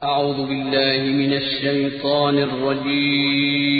اعوذ باللہ من الشیطان الرجیم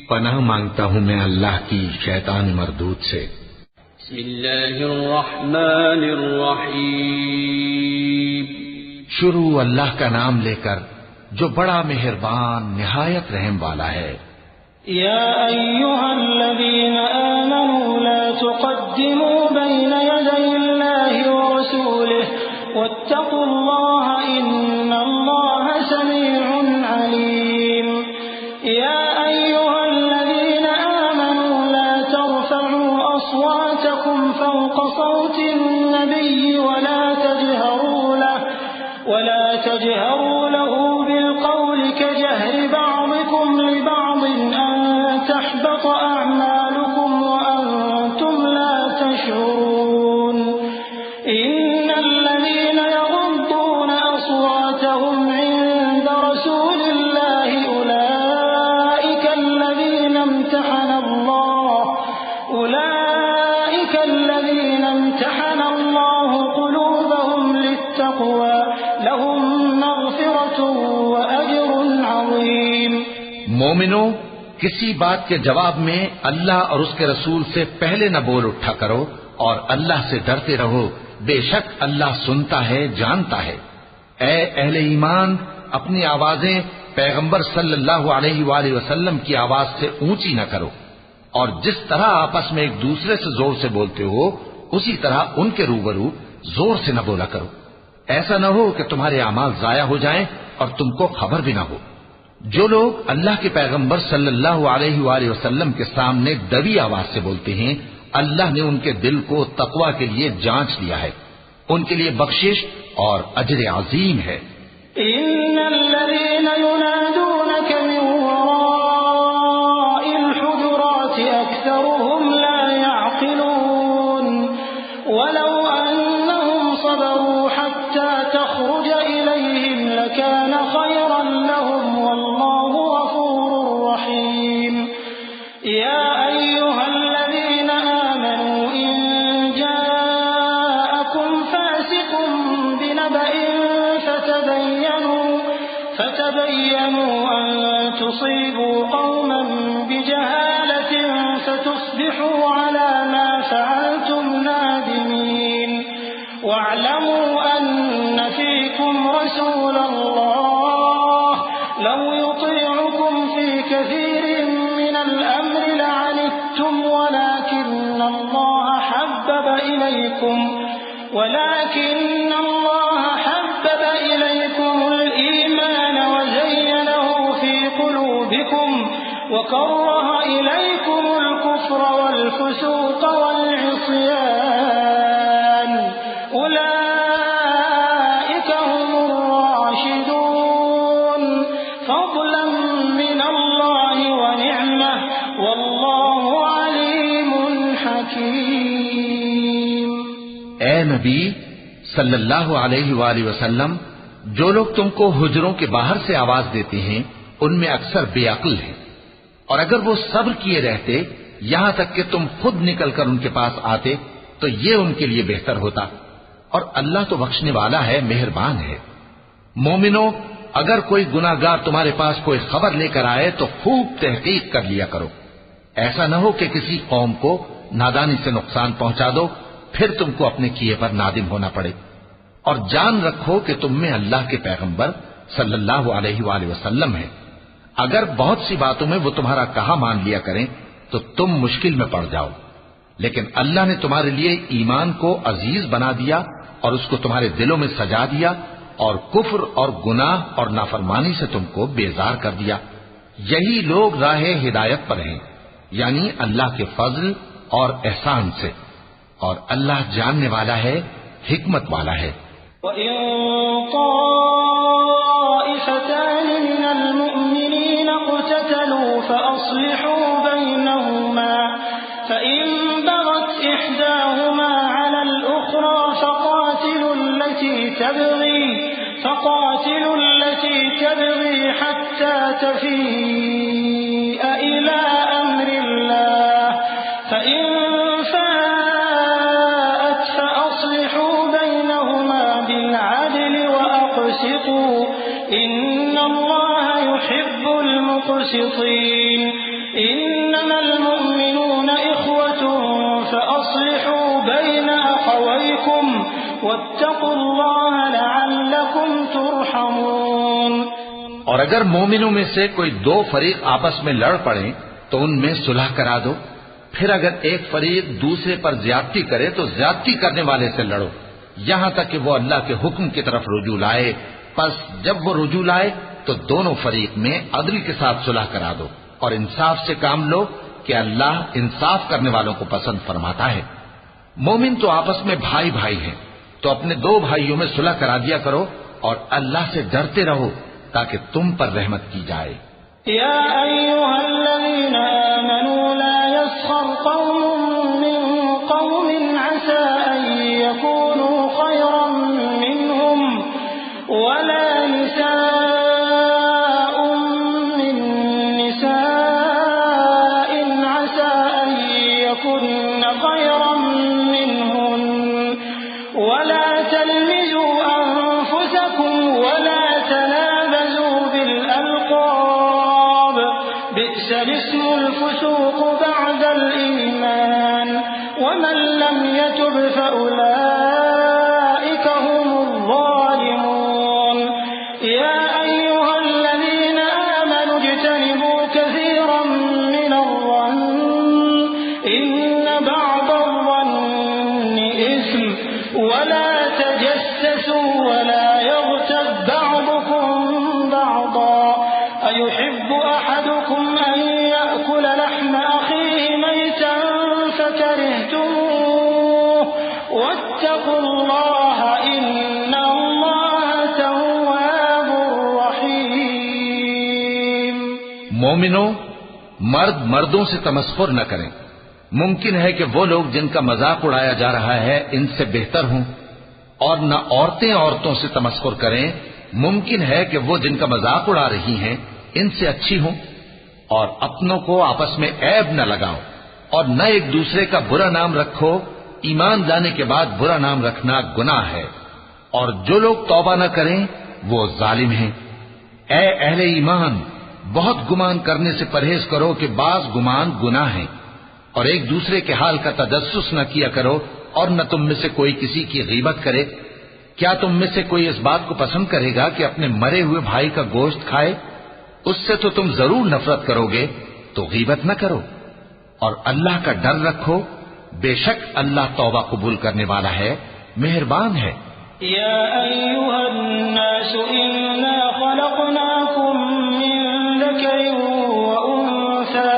پناہ مانگتا ہوں میں اللہ کی شیطان مردود سے۔ بسم اللہ الرحمن الرحیم شروع اللہ کا نام لے کر جو بڑا مہربان نہایت رحم والا ہے۔ یا ایھا الذین آمنوا لا تقدموا بین یدی اللہ ورسولہ واتقوا اللہ ان اللہ سمیع علیم۔ یا ایھا الذین آمنوا لا ترفعوا اصواتکم فوق صوت النبی ولا تجهروا له بالقول كجهر بعضكم لبعض أن تحبط أعمالكم وأنتم لا تشعرون۔ إن الذين يغضون أصواتهم عند رسول الله أولئك الذين امتحن الله قلوبهم للتقوى لهم مغفرة وأجر عظيم۔ مومنو، کسی بات کے جواب میں اللہ اور اس کے رسول سے پہلے نہ بول اٹھا کرو اور اللہ سے ڈرتے رہو، بے شک اللہ سنتا ہے، جانتا ہے۔ اے اہل ایمان، اپنی آوازیں پیغمبر صلی اللہ علیہ وآلہ وسلم کی آواز سے اونچی نہ کرو، اور جس طرح آپس میں ایک دوسرے سے زور سے بولتے ہو اسی طرح ان کے روبرو زور سے نہ بولا کرو، ایسا نہ ہو کہ تمہارے اعمال ضائع ہو جائیں اور تم کو خبر بھی نہ ہو۔ جو لوگ اللہ کے پیغمبر صلی اللہ علیہ وآلہ وسلم کے سامنے دبی آواز سے بولتے ہیں، اللہ نے ان کے دل کو تقوی کے لیے جانچ لیا ہے، ان کے لیے بخشش اور اجر عظیم ہے۔ ان الذين ينادونك من وراء الحجرات اكثرهم لا يعقلون ولو انهم صبروا حتى تخرج اليهم لكان خيرا لهم والله غفور رحيم۔ يا ايها الذين امنوا ان جاءكم فاسق بنبأ فتبينوا أن تصيبوا قوما بجهالة فتصبحوا على ما فعلتم نادمين۔ واعلموا أن فيكم رسول الله لو يطيعكم في كثير من الأمر لعنتم ولكن الله حبب إليكم الإيمان وزينه في قلوبكم وكره إليكم الكفر والفسوق والعصيان أولئك هم الراشدون فضلا من الله ونعمة والله عليم حكيم۔ اے نبی صلی اللہ علیہ وآلہ وسلم، جو لوگ تم کو حجروں کے باہر سے آواز دیتے ہیں ان میں اکثر بے عقل ہیں، اور اگر وہ صبر کیے رہتے یہاں تک کہ تم خود نکل کر ان کے پاس آتے تو یہ ان کے لیے بہتر ہوتا، اور اللہ تو بخشنے والا ہے، مہربان ہے۔ مومنو، اگر کوئی گناہگار تمہارے پاس کوئی خبر لے کر آئے تو خوب تحقیق کر لیا کرو، ایسا نہ ہو کہ کسی قوم کو نادانی سے نقصان پہنچا دو پھر تم کو اپنے کیے پر نادم ہونا پڑے۔ اور جان رکھو کہ تم میں اللہ کے پیغمبر صلی اللہ علیہ وآلہ وسلم ہیں، اگر بہت سی باتوں میں وہ تمہارا کہا مان لیا کریں تو تم مشکل میں پڑ جاؤ، لیکن اللہ نے تمہارے لیے ایمان کو عزیز بنا دیا اور اس کو تمہارے دلوں میں سجا دیا، اور کفر اور گناہ اور نافرمانی سے تم کو بیزار کر دیا۔ یہی لوگ راہ ہدایت پر ہیں، یعنی اللہ کے فضل اور احسان سے، اور اللہ جاننے والا ہے، حکمت والا ہے۔ وَإِن طَائِفَتَانِ مِنَ الْمُؤْمِنِينَ اقْتَتَلُوا فَأَصْلِحُوا بَيْنَهُمَا فَإِن بَغَتْ إِحْدَاهُمَا عَلَى الْأُخْرَى فَقَاتِلُوا الَّتِي تَبْغِي حَتَّى تَفِيءَ إِلَى أَمْرِ اللَّهِ فَإِن فَاءَتْ فَأَصْلِحُوا بَيْنَهُمَا بِالْعَدْلِ وَأَقْسِطُوا تقسطوا إن الله يحب المقسطين إنما المؤمنون إخوة فأصلحوا بين أخويكم واتقوا الله لعلكم ترحمون۔ اور اگر مومنوں میں سے کوئی دو فریق آپس میں لڑ پڑیں تو ان میں صلح کرا دو، پھر اگر ایک فریق دوسرے پر زیادتی کرے تو زیادتی کرنے والے سے لڑو یہاں تک کہ وہ اللہ کے حکم کی طرف رجوع لائے۔ پس جب وہ رجوع لائے تو دونوں فریق میں عدل کے ساتھ صلح کرا دو اور انصاف سے کام لو کہ اللہ انصاف کرنے والوں کو پسند فرماتا ہے۔ مومن تو آپس میں بھائی بھائی ہیں، تو اپنے دو بھائیوں میں صلح کرا دیا کرو اور اللہ سے ڈرتے رہو تاکہ تم پر رحمت کی جائے۔ يا أيها الذين آمنوا لا يسخر قوم من قوم عسى أن يكونوا خيرا منهم ولا نساء من نساء عسى أن يكن خيرا منهن ولا تلمزوا أنفسكم ولا تنابزوا بالألقاب بئس الاسم الفسوق بعد الإيمان ومن لم يتب فأولئك هم الظالمون يا أيها الذين آمنوا اجتنبوا كثيرا من الظن إن بعض الظن إثم ولا تجسسوا ولا يغتب بعضكم بعضا أيحب أحدكم أن يأكل لحم أخيه ميتا فكرهتموه واتقوا الله إن الله تواب رحيم۔ مومنوں، مرد مردوں سے تمسخر نہ کریں۔ ممکن ہے کہ وہ لوگ جن کا مذاق اڑایا جا رہا ہے ان سے بہتر ہوں، اور نہ عورتیں عورتوں سے تمسخر کریں۔ ممکن ہے کہ وہ جن کا مذاق اڑا رہی ہیں ان سے اچھی ہوں، اور اپنوں کو آپس میں عیب نہ لگاؤ اور نہ ایک دوسرے کا برا نام رکھو۔ ایمان لانے کے بعد برا نام رکھنا گناہ ہے، اور جو لوگ توبہ نہ کریں وہ ظالم ہیں۔ اے اہل ایمان، بہت گمان کرنے سے پرہیز کرو کہ بعض گمان گناہ ہیں، اور ایک دوسرے کے حال کا تجسس نہ کیا کرو، اور نہ تم میں سے کوئی کسی کی غیبت کرے۔ کیا تم میں سے کوئی اس بات کو پسند کرے گا کہ اپنے مرے ہوئے بھائی کا گوشت کھائے؟ اس سے تو تم ضرور نفرت کرو گے، تو غیبت نہ کرو، اور اللہ کا ڈر رکھو، بے شک اللہ توبہ قبول کرنے والا ہے، مہربان ہے۔ يا أيها الناس إنا خلقناكم من ذكر وأنثى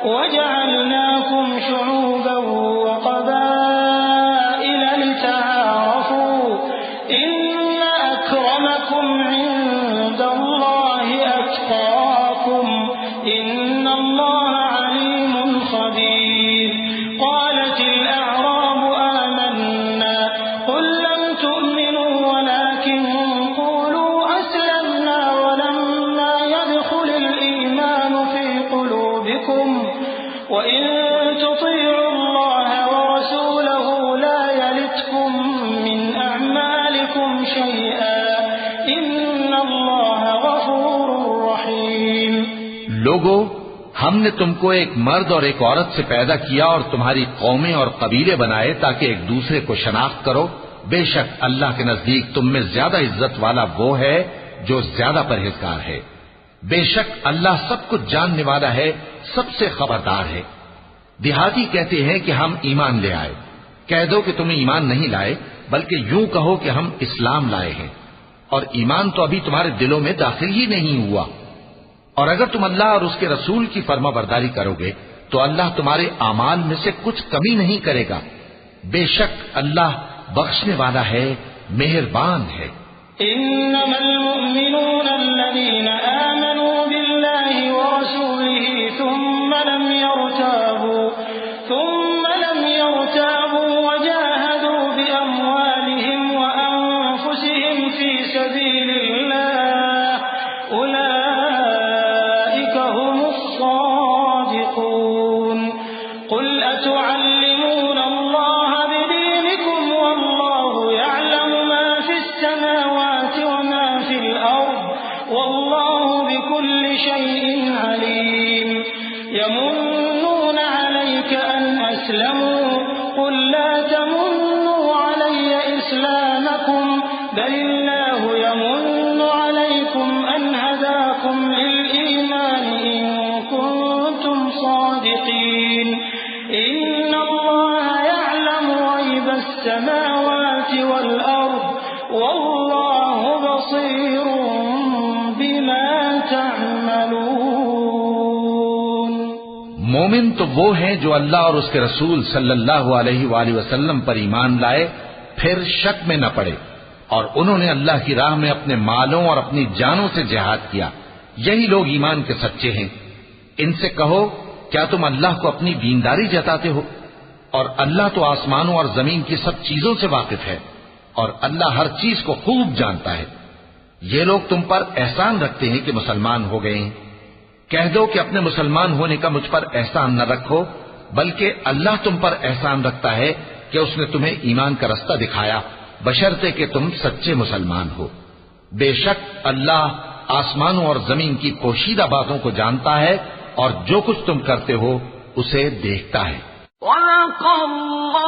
وجعلناكم شعوبا وقبائل لتعارفوا إن أكرمكم عند الله أتقاكم إن الله عليم خبير قالت الأعراب آمنا قل لم تؤمنوا ولكن قولوا أسلمنا ولما يدخل الإيمان في قلوبكم وإن تطيعوا الله ورسوله لا يلتكم من أعمالكم شيئا إن الله غفور رحيم۔ لوگو، ہم نے تم کو ایک مرد اور ایک عورت سے پیدا کیا اور تمہاری قومیں اور قبیلے بنائے تاکہ ایک دوسرے کو شناخت کرو۔ بے شک اللہ کے نزدیک تم میں زیادہ عزت والا وہ ہے جو زیادہ پرہیزگار ہے۔ بے شک اللہ سب کچھ جاننے والا ہے، سب سے خبردار ہے۔ دیہاتی کہتے ہیں کہ ہم ایمان لے آئے۔ کہہ دو کہ تم ایمان نہیں لائے، بلکہ یوں کہو کہ ہم اسلام لائے ہیں، اور ایمان تو ابھی تمہارے دلوں میں داخل ہی نہیں ہوا۔ اور اگر تم اللہ اور اس کے رسول کی فرما برداری کرو گے تو اللہ تمہارے اعمال میں سے کچھ کمی نہیں کرے گا۔ بے شک اللہ بخشنے والا ہے، مہربان ہے۔ إنما المؤمنون الذين آمنوا بالله ورسوله ثم لم يرتابوا وجاهدوا بأموالهم وأنفسهم في سبيل الله أولئك هم الصادقون قل أتعلمون الله بدينكم والله يعلم ما في السماوات وما في الأرض شيء عليم يمنون عليك أن أسلموا قل لا تمنوا علي إسلامكم بل الله يمن عليكم أن هداكم للإيمان إن كنتم صادقين إن الله يعلم غيب السماوات والأرض والله بصير بما تعملون. مومن تو وہ ہیں جو اللہ اور اس کے رسول صلی اللہ علیہ وآلہ وسلم پر ایمان لائے پھر شک میں نہ پڑے اور انہوں نے اللہ کی راہ میں اپنے مالوں اور اپنی جانوں سے جہاد کیا. یہی لوگ ایمان کے سچے ہیں. ان سے کہو کیا تم اللہ کو اپنی دینداری جتاتے ہو؟ اور اللہ تو آسمانوں اور زمین کی سب چیزوں سے واقف ہے اور اللہ ہر چیز کو خوب جانتا ہے. یہ لوگ تم پر احسان رکھتے ہیں کہ مسلمان ہو گئے ہیں. کہہ دو کہ اپنے مسلمان ہونے کا مجھ پر احسان نہ رکھو بلکہ اللہ تم پر احسان رکھتا ہے کہ اس نے تمہیں ایمان کا رستہ دکھایا بشرطے کہ تم سچے مسلمان ہو. بے شک اللہ آسمانوں اور زمین کی پوشیدہ باتوں کو جانتا ہے اور جو کچھ تم کرتے ہو اسے دیکھتا ہے. وَلَقَ اللَّهُ